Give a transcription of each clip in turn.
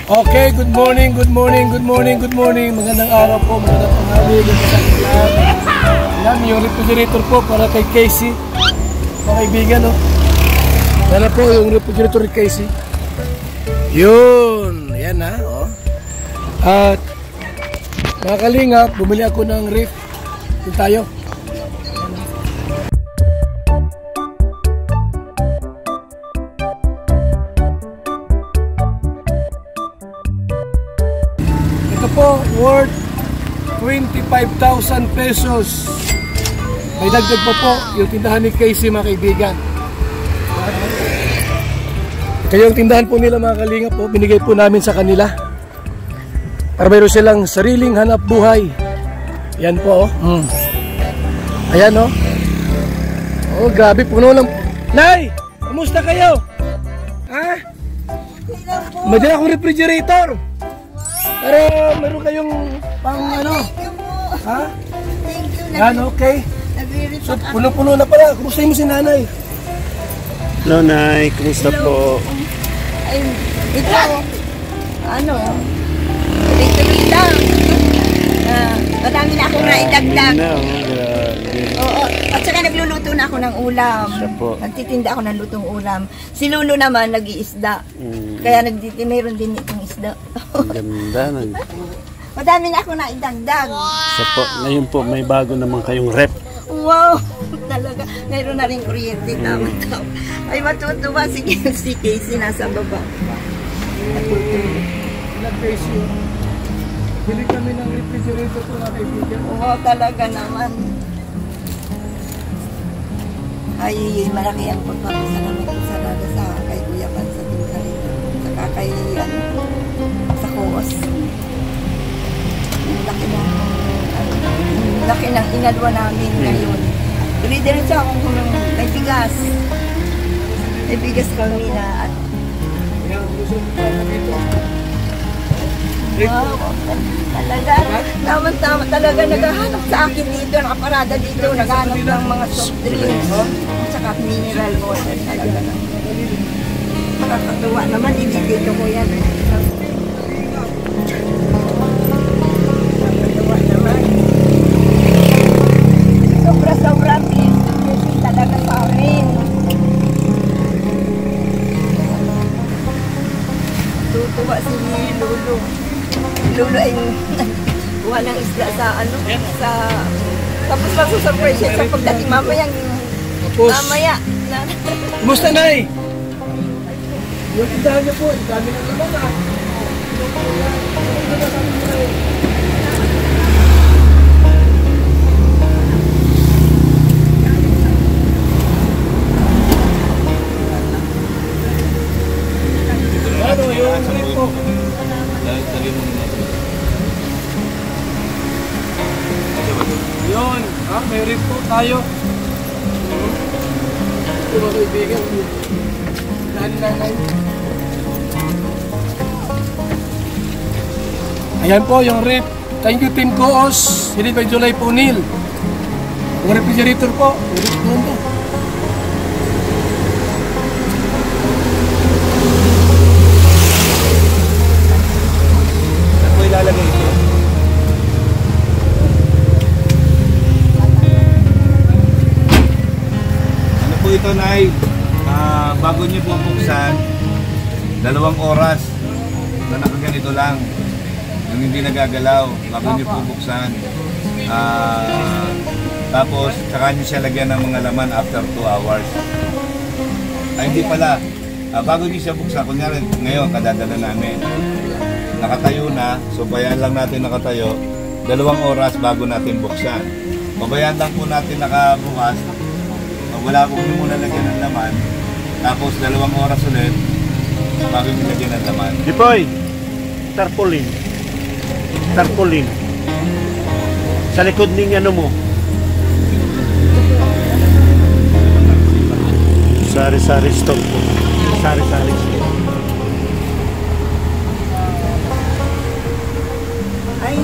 Okay, good morning. Magandang araw po, magandang tanghali. Yan, yung refrigerator po para kay Casey. Mga kaibigan, no? Yan po yung refrigerator kay Casey. Yun, yan na, oh. At mga kalingap, bumili ako ng ref. Yun tayo. Ito po, worth 25,000 pesos. May dagdag pa po yung tindahan ni Casey, mga kaibigan. Kaya yung tindahan po nila, mga kalingap po, binigay po namin sa kanila para mayroon silang sariling hanap buhay. Yan po, oh. Ayan, oh. Oh, grabe, puno lang. Nay, kamusta kayo? Ha? Madala akong refrigerator. Pero meron kayong pang ano? Ha? Yan, okay. So, puno-puno na pala. Kumusta mo si nanay? Hello, Nay. Kumusta po? Ay, ito, ano, tuloy-tuloy lang. Madami na akong naidagdag. Oo, at saka nagluluto na ako ng ulam. Nagtitinda ako ng lutong ulam. Si Lolo naman nag-iisda. Kaya mayroon din itong isda. Ganda. Madami na akong naidagdag. Ngayon po, may bago naman kayong rep. Wow! Talaga, mayroon na rin kuryente. Tama. Ay, matutuwa si Casey nasa baba. Casey, bili kami ng refrigerator po, mga kaibigan. Oo, talaga naman. Ay, malaki ang pagpapasalamat ko sa kay Kuya Pan sa Pintarita. Saka kay, sa Koos. Laki ng inalwa namin ngayon. Diretso akong may bigas. May bigas kami na at wow, talaga. Tama talaga naghahanap sa akin dito. Nakaparada dito. Naghahanap ng mga soft drinks. At saka mineral water. Talaga. Nakakatuwa naman. Dito ko yan. Nakakatuwa naman. Sobra-sobra. Talaga sa amin. Tutuwa si Lolo. Lolo ay kuha ng isla sa tapos masusurprise siya sa pagdating mamaya. Kumusta, Nay? Yung tindahan niya po, dami na naman, ha? Ano yung rip po? Yun, may rip po tayo. Ito, mga kaibigan. Ayan po yung rip. Thank you, Team Koos. Hindi by July Punil. Yung refrigerator po. Rip po ito. Saan po ilalagay ito? Ano po ito, Nay? Bago nyo po buksan, 2 oras na nakaganito lang. Yung hindi nagagalaw, bago nyo po buksan. Tapos, saka nyo siya lagyan ng mga laman after 2 hours. Ay, hindi pala. Bago nyo siya buksan, kunyari ngayon, kadadala namin. Nakatayo na, so bayan lang natin nakatayo. 2 oras bago natin buksan. Mabayan lang po natin nakabukas. Wala po muna lagyan ng laman. Tapos 2 oras ulit bago nilagyan ng laman. Dipoy, tarpaulin. Sa likod ng ano mo. Sari-sari store po. Sari-sari store. Ay,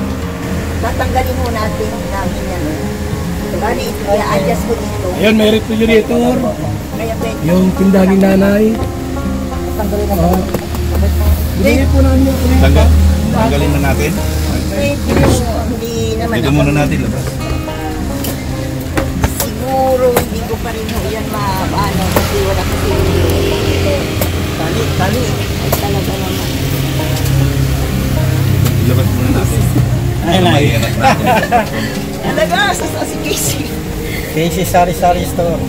tatanggalin mo natin yan. Bali, i-adjust ko dito. Ayan, may refrigerator. Kaya pwede. Yung tindahan ni nanay. Tanggalin na. Binigay po namin yung kulit. Tanggalin na natin. Hindi naman Dito muna natin labas. siguro hindi ko pa rin ho yan maano kasi wala kasi tali ay talaga naman. Labas muna natin. Ay, Mahirap natin. Talaga, si Casey. Casey Sari-Sari Store.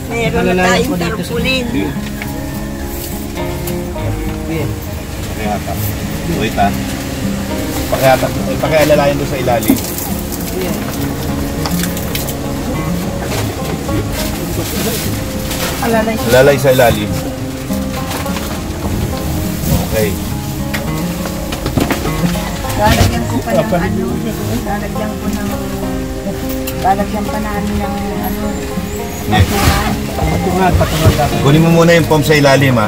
Meron na tayong tarpulin. Pakihatak. Wait ha. Pakihatak. Pakialalayan doon sa ilalim. Alalay sa ilalim. Okay. Lalagyan ko pa ng ano, lalagyan pa namin ng ano, Patungan dati. Kunin mo muna yung foam sa ilalim ha.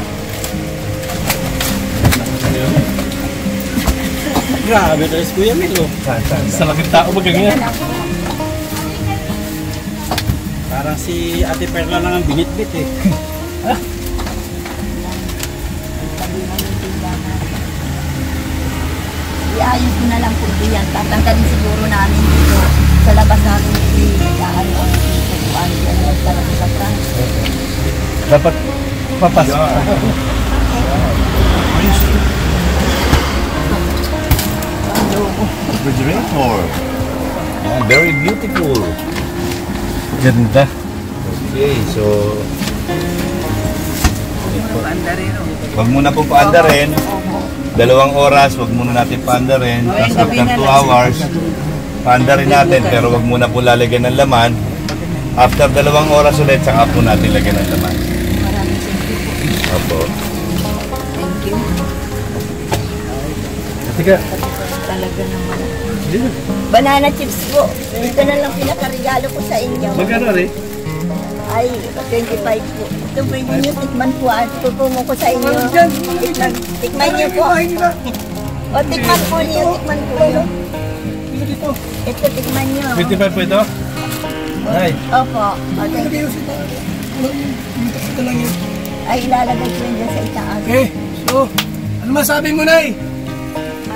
Grabe na si Kuya Milo. Sa laking tao magaganyan. Parang si Ate Perla lang ang binitbit eh. iayos ko na lang po yan. Tatanggalin siguro namin dito sa labas namin dito. Ano ang dito po ano yan talaga sa France. Dapat papasok. Refrigerator. Very beautiful. Ganda. Okay, so wag muna po paandarin. 2 oras, wag muna natin paandarin. Tapos after 2 hours, paandarin natin. Pero wag muna po lalagyan ng laman. After 2 oras ulit, saka po natin lagyan ng laman. Maraming thank you po. Opo. Thank you. Tika. Talaga naman. Banana chips po. Ito na lang pinakaregalo ko sa inyo. Magkano rin? Ay, 25 po. Ito pwede nyo tikman po. Tutumo ko sa inyo. Tikman nyo po. O, tikman po niyo. Tikman po. Ito, tikman nyo. 25 po ito? Ay. Opo. O, thank you. Ay, ilalagay ko yun dyan sa itaas. Okay. So, ano masabi mo, Nay?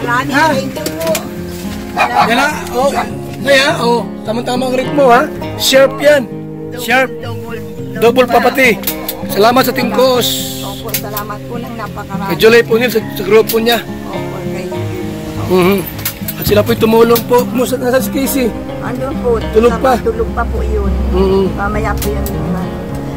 Maraming thank you po. Yan ha? Oh. Nay ha? Oh. Tamang-tamang ritmo ha? Sharp yan. Sharp. Double pa pati. Salamat sa Team Cos. Opo, salamat po ng napakarami. Kay July po sa grupo niya. Opo, thank you. At sila po'y tumulong po. Kumusta nasa si Casey? Andun po. Tulog pa. Tulog pa po yun. Mamaya po yun.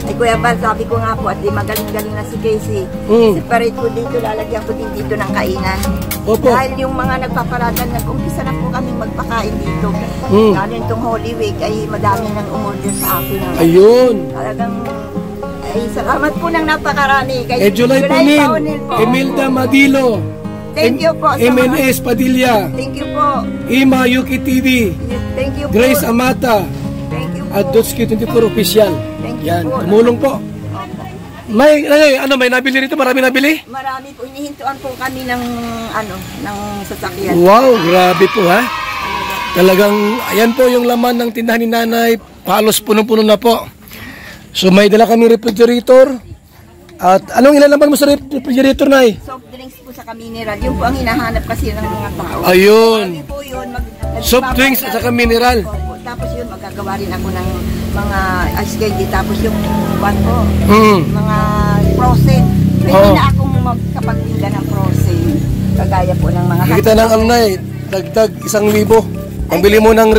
Ay Kuya Val, sabi ko nga po, at di magaling-galing na si Casey. Separate ko dito, lalagyan ko din dito ng kainan. Opo. Dahil yung mga nagpaparatan, nag-umpisa na po kami magpakain dito. Lalo itong Holy Week ay madami nang umorder sa akin. Ayun. Talagang, ay salamat po ng napakarami. Kay July Punil. Paunil po. Emilda Madilo. Thank you po. MNS Padilla. Thank you po. Ima Yuki TV. Thank you po. Grace Amata. Thank you po. At Dotski 24 Official. Thank you Yan, po. tumulong po. May nabili rito? Marami nabili? Marami po, inihintuan po kami ng sasakyan. Wow, grabe po ha. Talagang, ayan po yung laman ng tindahan ni Nanay. Halos punong-puno na po. So may dala kami refrigerator. At anong ilalaman mo sa refrigerator, Nay? Soft drinks po sa mineral. Yun po ang hinahanap kasi ng mga tao. Ayun. Marami po yun. Soft drinks at saka mineral. Opo. Tapos yun, magagawa rin ako ng mga ice candy. Tapos yung po, mga frozen. Pwede na akong magkapagtinda ng frozen. Kagaya po ng mga... Kita ng Nay, dagdag 1,000. Pambili mo ng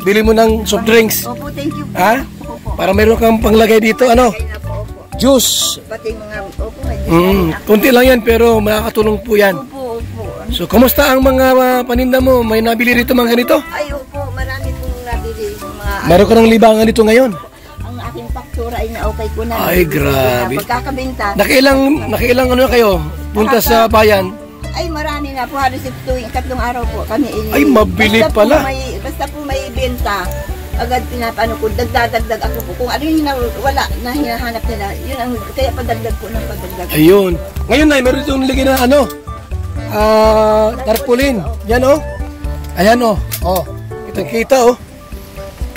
bili mo ng soft drinks. Opo, thank you po. Ha? Opo. Para meron kang panglagay dito, ano? Kaya na po, opo. Juice. Pati mga... Opo, may Kunti lang yan pero makakatulong po yan. Opo, opo. So, kamusta ang mga paninda mo? May nabili rito mga ganito? Ay, opo, marami pong nabili. Meron ka ng libangan dito ngayon? Ang aking faktura ay na-okay ko na. Ay, grabe. Pagkakabenta. Nakiilang ano kayo? Punta sa bayan? Ay, marami na po. Halos ito yung 3 araw po kami. Ay, mabili basta pala. Basta po may benta, agad pinapano ko, dagdag ako po. Kung ano yung wala na hinahanap nila, yun ang, kaya padagdag po ng padagdag. Ayun. Ngayon, Nay, meron itong ligay na ano? Tarpaulin. Yan, oh. Ayan, oh. Oh. Kitang-kita, oh.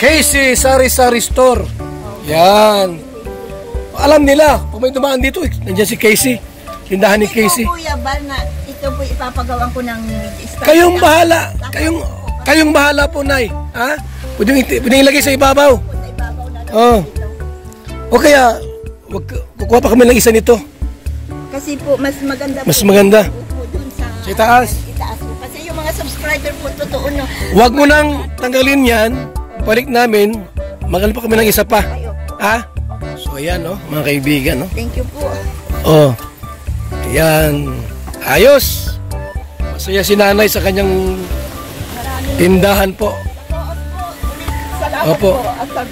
Casey Sari-Sari Store. Yan. Alam nila, kung may dumaan dito, nandiyan si Casey. tindahan ni Casey. Ito po, Kuya Bal, na ito po ipapagawan ko ng stand. Kayong bahala. Kayong bahala po, Nay. Ha? Pwedeng ilagay sa ibabaw. Sa ibabaw na lang Oh. dito. O kaya, kukuha pa kami ng isa nito. Kasi po, mas maganda Mas po. maganda. Po dun sa itaas. Itaas po. Kasi yung mga subscriber po, totoo no. Huwag mo nang tanggalin yan. Balik namin. Magano pa kami ng isa pa. Kayo. Ha? So ayan, no, mga kaibigan, no. Thank you po. Oh. Ayan. Ayos. Masaya si nanay sa kanyang tindahan po. Salamat Opo. po. At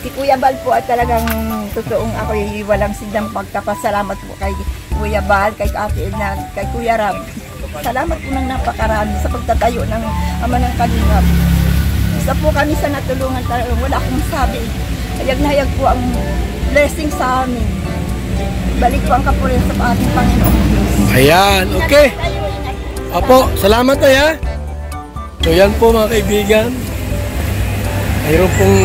si Kuya Bal po at talagang totoong ako walang sidang pagkapasalamat po kay Kuya Bal, kay Ate Edna, kay Kuya Rab. Salamat po ng napakarami sa pagtatayo ng Ama ng Kalingap. Isa po kami sa natulungan talagang wala akong sabi. Hayag na hayag po ang blessing sa amin. Balik po ang kapulian sa ating Panginoon Diyos. Ayan, okay. Ingat tayo, ingat. Apo, salamat na ya. So yan po mga kaibigan. Mayroon pong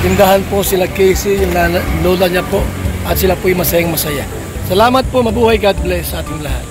tindahan po sila Casey, yung lola niya po. At sila po'y masayang masaya. Salamat po, mabuhay, God bless sa ating lahat.